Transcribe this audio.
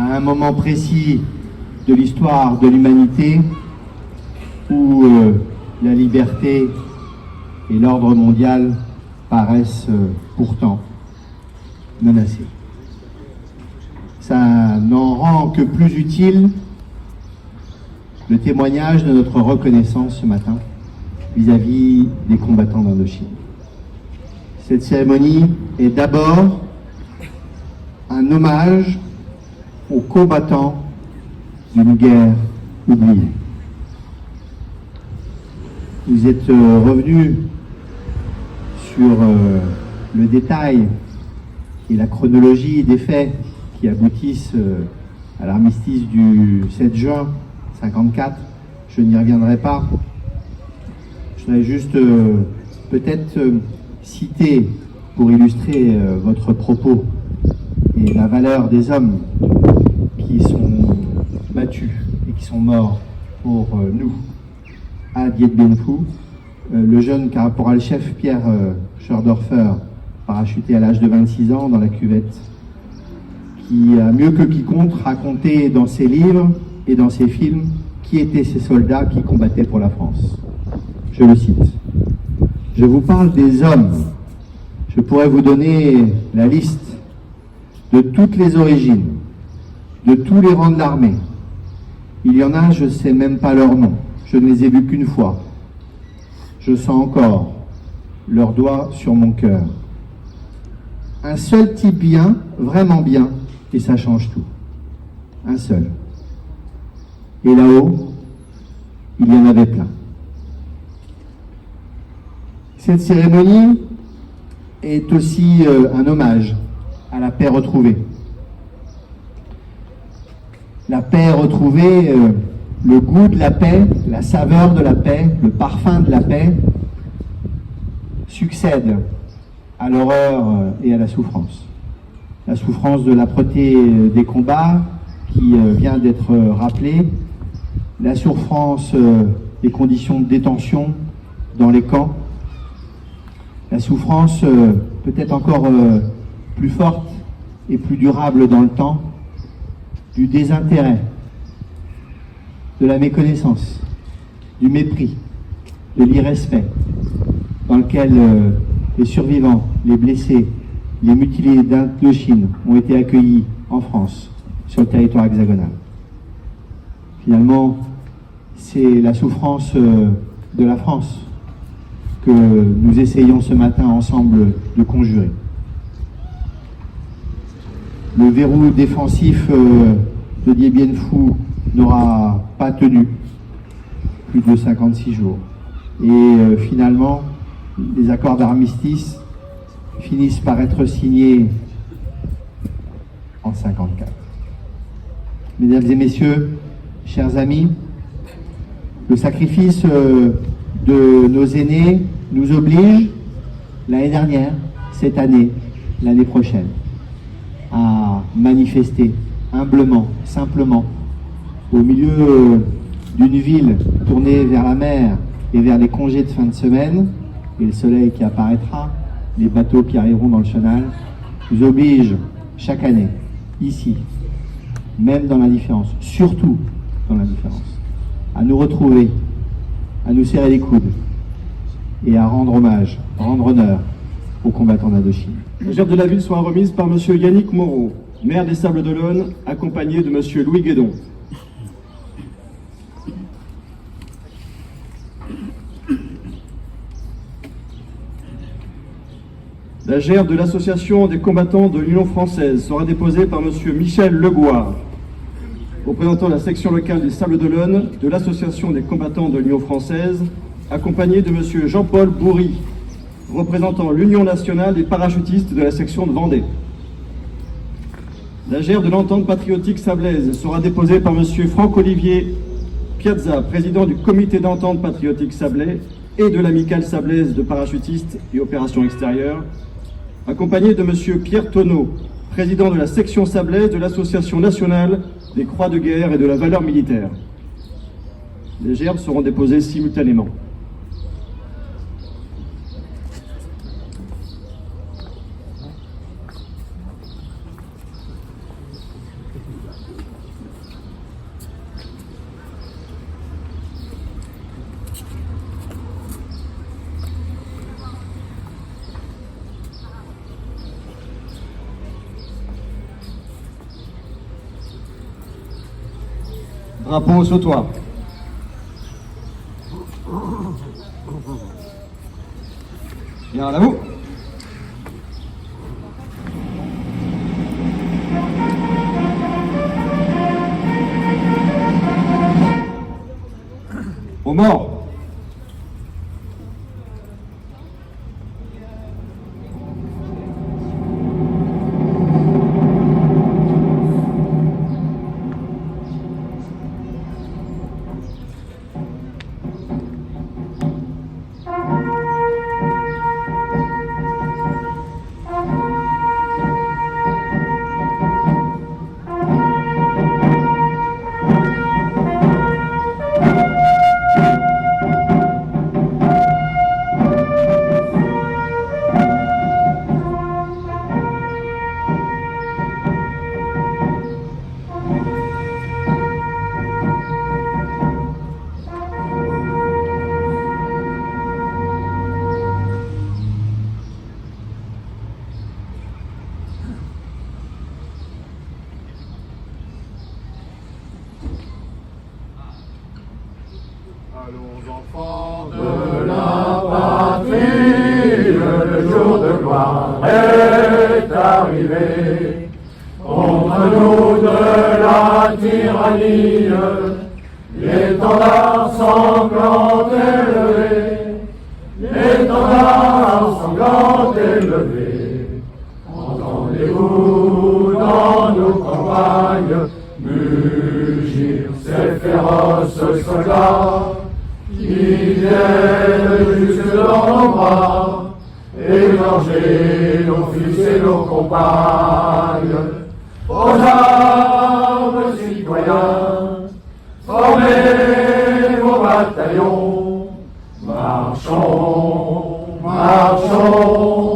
à un moment précis de l'histoire de l'humanité où la liberté et l'ordre mondial paraissent pourtant menacés. Ça n'en rend que plus utile le témoignage de notre reconnaissance ce matin vis-à-vis des combattants d'Indochine. Cette cérémonie est d'abord un hommage aux combattants d'une guerre oubliée. Vous êtes revenus sur le détail et la chronologie des faits qui aboutissent à l'armistice du 7 juin 54. Je n'y reviendrai pas. Je voudrais juste peut-être citer, pour illustrer votre propos et la valeur des hommes qui sont battus et qui sont morts pour nous à Dien Bien Phu, le jeune caporal-chef Pierre Schördorfer, parachuté à l'âge de 26 ans dans la cuvette, qui a mieux que quiconque raconté dans ses livres et dans ses films qui étaient ces soldats qui combattaient pour la France. Je le cite. Je vous parle des hommes. Je pourrais vous donner la liste de toutes les origines, de tous les rangs de l'armée. Il y en a, je ne sais même pas leur nom. Je ne les ai vus qu'une fois. Je sens encore leurs doigts sur mon cœur. Un seul type bien, vraiment bien, et ça change tout. Un seul. Et là-haut, il y en avait plein. Cette cérémonie est aussi un hommage à la paix retrouvée. La paix retrouvée, le goût de la paix, la saveur de la paix, le parfum de la paix succède à l'horreur et à la souffrance. La souffrance de l'âpreté des combats qui vient d'être rappelée, la souffrance des conditions de détention dans les camps, la souffrance peut-être encore plus forte et plus durable dans le temps, du désintérêt, de la méconnaissance, du mépris, de l'irrespect, dans lequel les survivants, les blessés, les mutilés d'Indochine ont été accueillis en France, sur le territoire hexagonal. Finalement, c'est la souffrance de la France que nous essayons ce matin ensemble de conjurer. Le verrou défensif de Dien Bien Phu n'aura pas tenu plus de 56 jours. Et finalement, les accords d'armistice finissent par être signés en 54. Mesdames et messieurs, chers amis, le sacrifice de nos aînés nous oblige, l'année dernière, cette année, l'année prochaine, à manifester humblement, simplement, au milieu d'une ville tournée vers la mer et vers les congés de fin de semaine, et le soleil qui apparaîtra, les bateaux qui arriveront dans le chenal, nous oblige chaque année, ici, même dans l'indifférence, surtout dans l'indifférence, à nous retrouver, à nous serrer les coudes et à rendre hommage, rendre honneur aux combattants d'Indochine. Les gerbes de la ville sont remises par M. Yannick Moreau, maire des Sables-d'Olonne, accompagné de M. Louis Guédon. La gerbe de l'association des combattants de l'Union française sera déposée par M. Michel Legouard, représentant la section locale des Sables-d'Olonne de l'association des combattants de l'Union française, accompagné de M. Jean-Paul Bourry, représentant l'Union nationale des parachutistes de la section de Vendée. La gerbe de l'entente patriotique sablaise sera déposée par M. Franck-Olivier Piazza, président du comité d'entente patriotique sablais et de l'amicale sablaise de parachutistes et opérations extérieures, accompagné de M. Pierre Tonneau, président de la section sablaise de l'Association nationale des croix de guerre et de la valeur militaire. Les gerbes seront déposées simultanément. Drapeau sautoir. Bien à vous. Au mort. Allons enfants de la patrie, le jour de gloire est arrivé. Contre nous de la tyrannie, l'étendard sanglant élevé, l'étendard sanglant élevé. Entendez-vous dans nos campagnes mugir ces féroces soldats qui viennent jusque dans nos bras, égorger nos fils et nos compagnes. Aux armes, citoyens, formez vos bataillons, marchons, marchons.